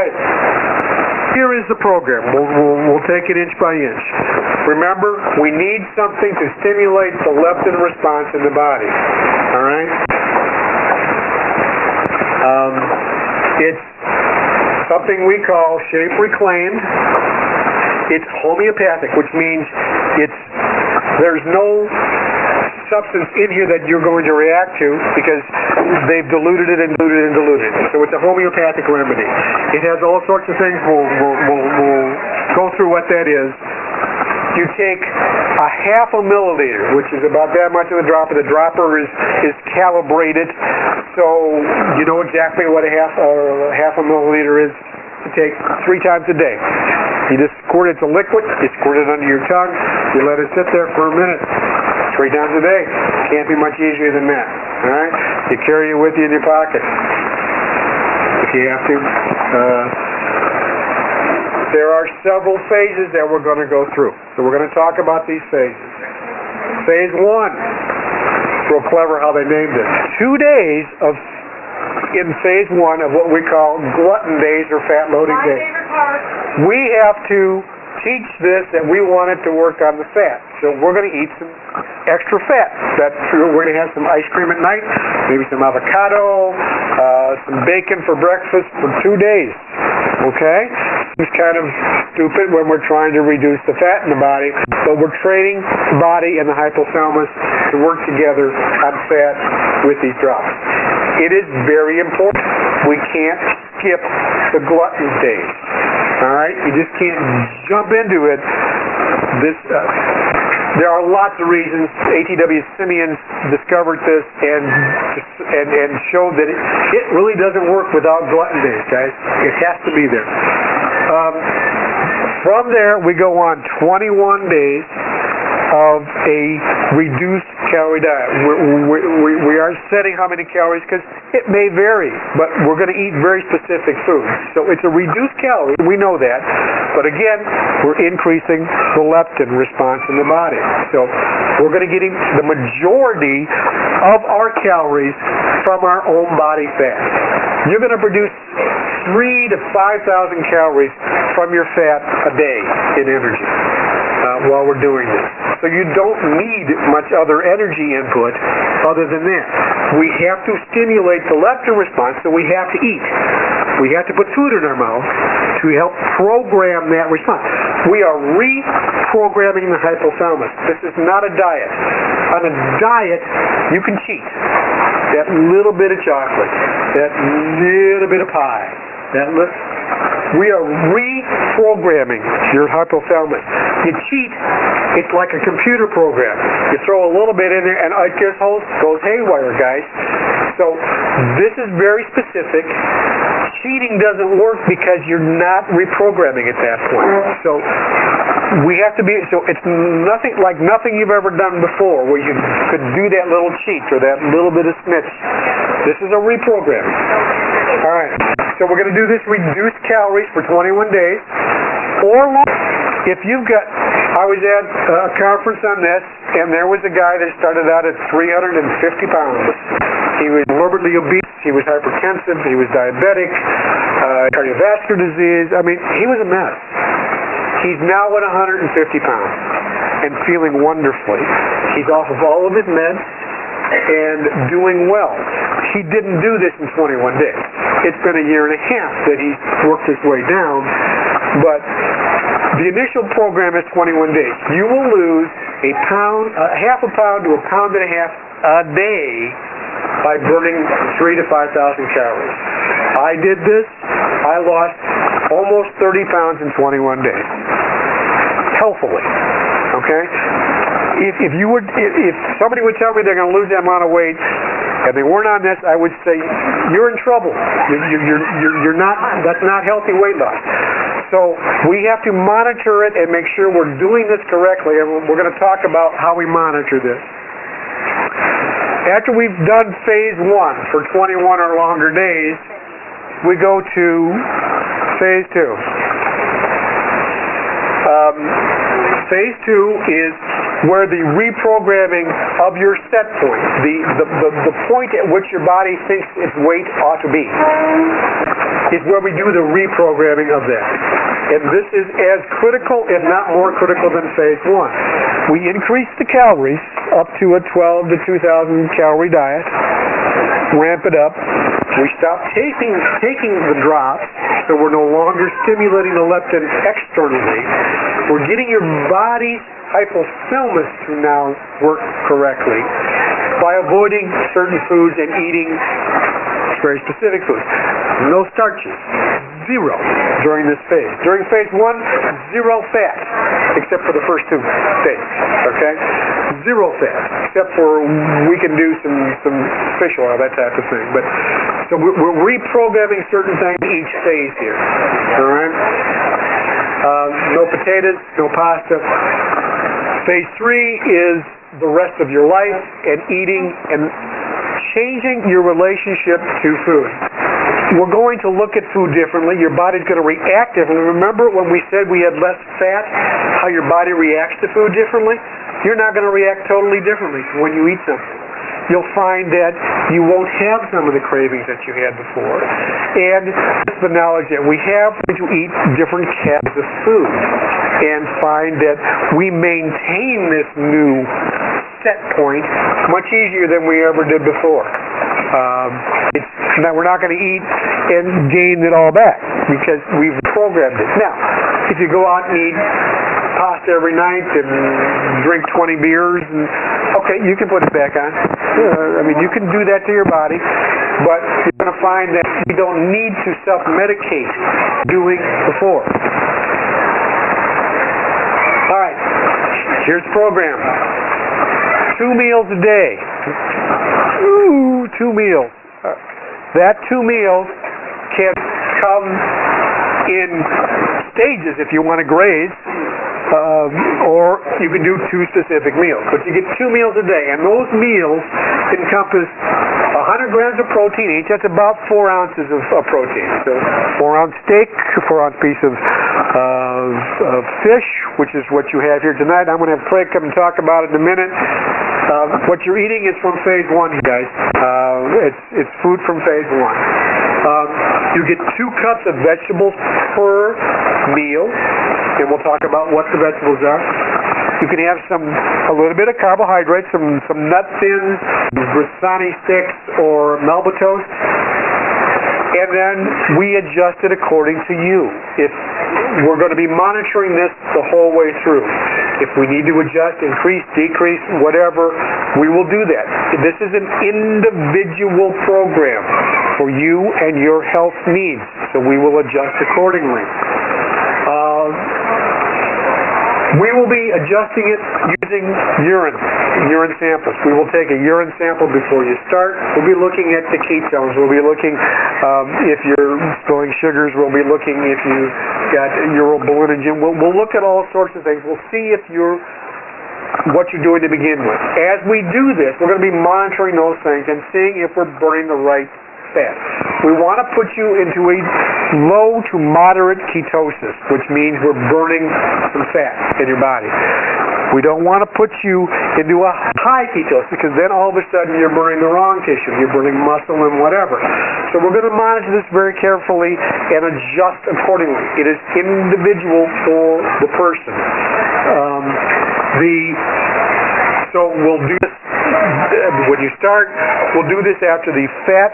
right. Here is the program. We'll take it inch by inch. Remember, we need something to stimulate the leptin response in the body. All right? It's something we call shape reclaimed. It's homeopathic, which means there's no substance in here that you're going to react to because they've diluted it and diluted it and diluted it. So it's a homeopathic remedy. It has all sorts of things. We'll go through what that is. You take a half a milliliter, which is about that much of the dropper. The dropper is calibrated, so you know exactly what a half a milliliter is to take 3 times a day. You just squirt it to liquid, you squirt it under your tongue, you let it sit there for a minute. 3 times a day. Can't be much easier than that. All right? You carry it with you in your pocket if you have to. There are several phases that we're going to go through. So we're going to talk about these phases. Phase 1. Real clever how they named it. 2 days in phase 1 of what we call glutton days or fat loading days. We have to teach this that we want it to work on the fat. So we're going to eat some extra fat. That's true. We're going to have some ice cream at night, maybe some avocado, some bacon for breakfast for 2 days. Okay? It's kind of stupid when we're trying to reduce the fat in the body, but we're training the body and the hypothalamus to work together on fat with these drops. It is very important. We can't skip the glutton days. All right? You just can't jump into it. There are lots of reasons. A.T.W. Simeon discovered this and showed that it really doesn't work without glutton days, guys. It has to be there. From there, we go on 21 days of a reduced calorie diet. We are setting how many calories because it may vary, but we're going to eat very specific foods. So it's a reduced calorie, we know that, but again, we're increasing the leptin response in the body. So we're going to get the majority of our calories from our own body fat. You're going to produce 3,000 to 5,000 calories from your fat a day in energy while we're doing this. So you don't need much other energy input other than that. We have to stimulate the leptin response, so we have to eat. We have to put food in our mouth to help program that response. We are reprogramming the hypothalamus. This is not a diet. On a diet, you can cheat. That little bit of chocolate, that little bit of pie, we are reprogramming your hypothalamus. You cheat, it's like a computer program. You throw a little bit in there and it just goes haywire, guys. So this is very specific. Cheating doesn't work because you're not reprogramming at that point. So we have to it's nothing you've ever done before where you could do that little cheat or that little bit of snitch. This is a reprogramming. All right. So we're going to do this reduced calories for 21 days or longer. If you've got, I was at a conference on this, and there was a guy that started out at 350 pounds. He was morbidly obese, he was hypertensive, he was diabetic, cardiovascular disease. I mean, he was a mess. He's now at 150 pounds and feeling wonderfully. He's off of all of his meds and doing well. He didn't do this in 21 days. It's been a year and a half that he's worked his way down, but the initial program is 21 days. You will lose half a pound to a pound and a half a day by burning 3,000 to 5,000 calories. I did this. I lost almost 30 pounds in 21 days. Healthily. Okay? If somebody would tell me they're going to lose that amount of weight and they weren't on this, I would say you're in trouble. You're not. That's not healthy weight loss. So we have to monitor it and make sure we're doing this correctly. And we're going to talk about how we monitor this. After we've done phase 1 for 21 or longer days, we go to phase 2. Phase 2 is where the reprogramming of your set point, the point at which your body thinks its weight ought to be, is where we do the reprogramming of that. And this is as critical, if not more critical, than phase one. We increase the calories up to a 12 to 2,000 calorie diet, ramp it up. We stop taking the drops, so we're no longer stimulating the leptin externally. We're getting your body's hypothalamus to now work correctly by avoiding certain foods and eating very specific foods. No starches. Zero during this phase. During phase one, zero fat, except for the first two days. Okay? Zero fat, except for we can do some fish oil, that type of thing. But so we're reprogramming certain things each phase here. All right? No potatoes, no pasta. Phase three is the rest of your life and eating and changing your relationship to food. We're going to look at food differently. Your body's going to react differently. Remember when we said we had less fat, how your body reacts to food differently? You're not going to react totally differently when you eat something. You'll find that you won't have some of the cravings that you had before. And the knowledge that we have to eat different kinds of food and find that we maintain this new set point much easier than we ever did before. We're not going to eat and gain it all back because we've programmed it. Now, if you go out and eat pasta every night and drink 20 beers, okay, you can put it back on. You can do that to your body, but you're going to find that you don't need to self-medicate doing before. All right, here's the program. 2 meals a day. Ooh, 2 meals. That 2 meals can come in stages if you want to graze, or you can do 2 specific meals. But you get 2 meals a day, and those meals encompass 100 grams of protein each. That's about 4 ounces of protein. So 4-ounce steak, a 4-ounce piece of fish, which is what you have here tonight. I'm going to have Craig come and talk about it in a minute. What you're eating is from phase one, guys. It's food from phase one. You get 2 cups of vegetables per meal, and we'll talk about what the vegetables are. You can have a little bit of carbohydrates, some nut thins, Brissani sticks, or Melba toast, and then we adjust it according to you. If we're going to be monitoring this the whole way through. If we need to adjust, increase, decrease, whatever, we will do that. This is an individual program for you and your health needs, so we will adjust accordingly. We will be adjusting it using urine samples. We will take a urine sample before you start. We'll be looking at the ketones. We'll be looking if you're spilling sugars. We'll be looking if you got urobilinogen. We'll look at all sorts of things. We'll see if what you're doing to begin with. As we do this, we're going to be monitoring those things and seeing if we're burning the right fat. We want to put you into a low to moderate ketosis, which means we're burning some fat in your body. We don't want to put you into a high ketosis because then all of a sudden you're burning the wrong tissue. You're burning muscle and whatever. So we're going to monitor this very carefully and adjust accordingly. It is individual for the person. So we'll do this when you start. We'll do this after the fat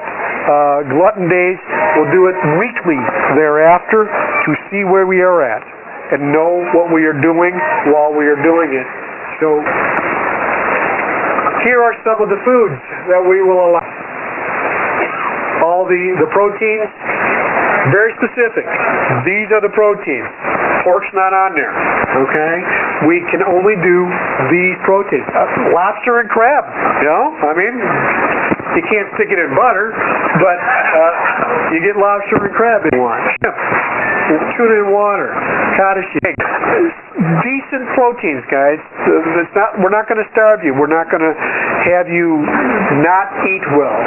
glutton days. We'll do it weekly thereafter to see where we are at and know what we are doing while we are doing it. So here are some of the foods that we will allow. All the proteins, very specific. These are the proteins. Pork's not on there, okay? We can only do these proteins. Lobster and crab, you can't stick it in butter, but you get lobster and crab if you want. Tuna and water, cottage egg. Decent proteins, guys. We're not going to starve you. We're not going to have you not eat well.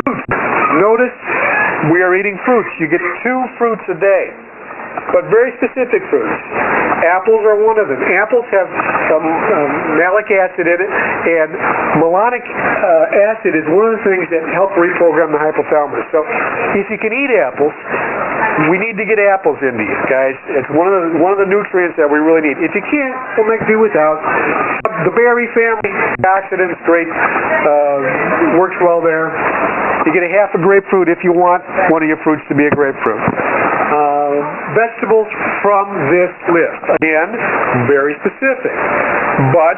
Fruit. Notice we are eating fruits. You get 2 fruits a day. but very specific fruits. Apples are one of them. Apples have malic acid in it, and malonic acid is one of the things that help reprogram the hypothalamus. So if you can eat apples, we need to get apples into you, guys. It's one of the nutrients that we really need. If you can't, we'll make do without. The berry family, antioxidants, great, works well there. You get a half a grapefruit if you want one of your fruits to be a grapefruit. Vegetables from this list. Again, very specific. But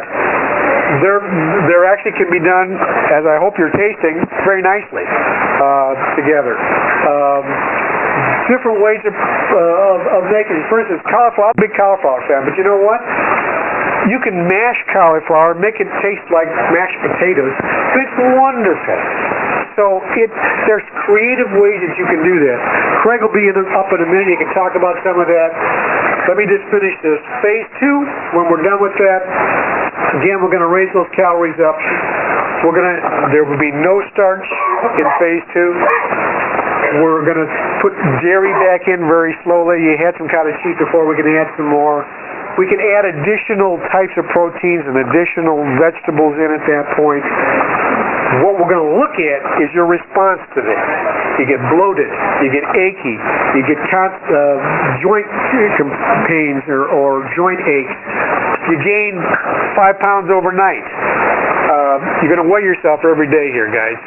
there actually can be done, as I hope you're tasting, very nicely together. Different ways of making it. For instance, cauliflower, I'm a big cauliflower fan, but you know what? You can mash cauliflower, make it taste like mashed potatoes. It's wonderful. So there's creative ways that you can do that. Craig will be up in a minute. You can talk about some of that. Let me just finish this. Phase 2, when we're done with that, again, we're going to raise those calories up. There will be no starch in phase 2. We're going to put dairy back in very slowly. You had some cottage cheese before. We're going to add some more. We can add additional types of proteins and additional vegetables in at that point. What we're going to look at is your response to that. You get bloated, you get achy, you get joint pains or joint aches. You gain 5 pounds overnight. You're going to weigh yourself every day here, guys.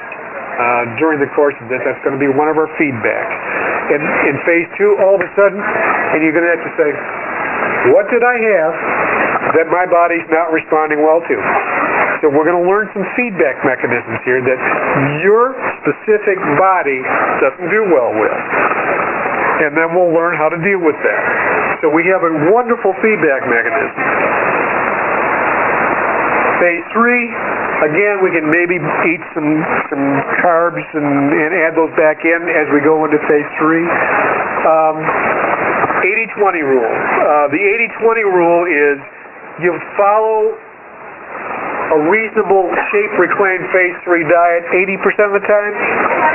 During the course of this, that's going to be one of our feedbacks. In phase 2, all of a sudden, and you're going to have to say, what did I have that my body's not responding well to? So we're going to learn some feedback mechanisms here that your specific body doesn't do well with. And then we'll learn how to deal with that. So we have a wonderful feedback mechanism. Phase 3, again, we can maybe eat some carbs and add those back in as we go into phase 3. 80-20 rule. The 80-20 rule is you follow a reasonable shape reclaimed phase 3 diet 80% of the time.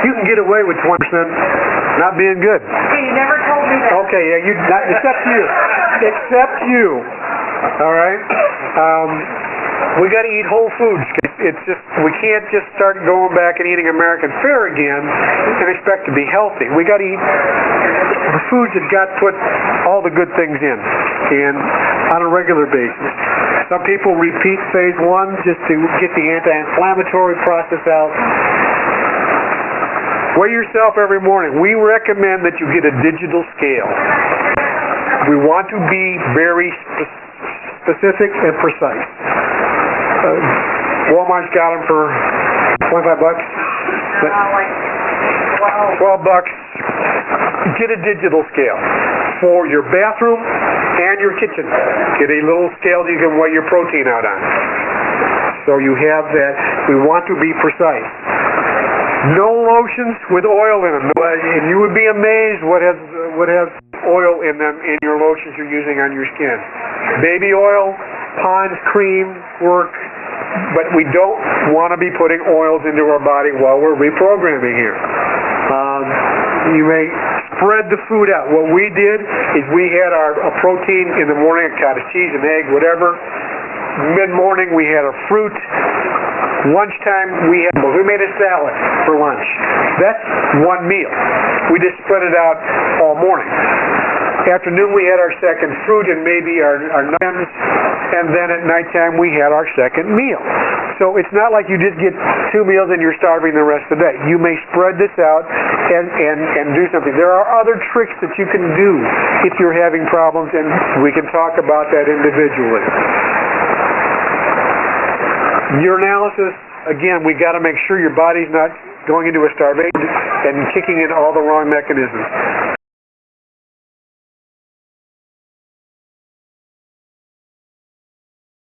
You can get away with 20% not being good. Hey, you never told me that. Okay, yeah, except you. Except you. All right? We got to eat whole foods. It's just, we can't just start going back and eating American fare again and expect to be healthy. We got to eat the foods that got put all the good things in and on a regular basis. Some people repeat phase 1 just to get the anti-inflammatory process out. Weigh yourself every morning. We recommend that you get a digital scale. We want to be very specific and precise. Walmart's got them for $25. Like 12 bucks. Get a digital scale for your bathroom and your kitchen. Get a little scale you can weigh your protein out on. So you have that. We want to be precise. No lotions with oil in them. And you would be amazed what has oil in them in your lotions you're using on your skin. Baby oil, Pond's cream work, but we don't want to be putting oils into our body while we're reprogramming here. You may spread the food out. What we did is we had our protein in the morning, a cottage cheese, an egg, whatever. Mid-morning we had a fruit. Lunchtime we made a salad for lunch. That's one meal. We just spread it out all morning. Afternoon we had our second fruit and maybe our nuts, and then at nighttime we had our second meal. So it's not like you just get 2 meals and you're starving the rest of the day. You may spread this out and do something. There are other tricks that you can do if you're having problems, and we can talk about that individually. Your analysis, again, we got to make sure your body's not going into a starvation and kicking in all the wrong mechanisms.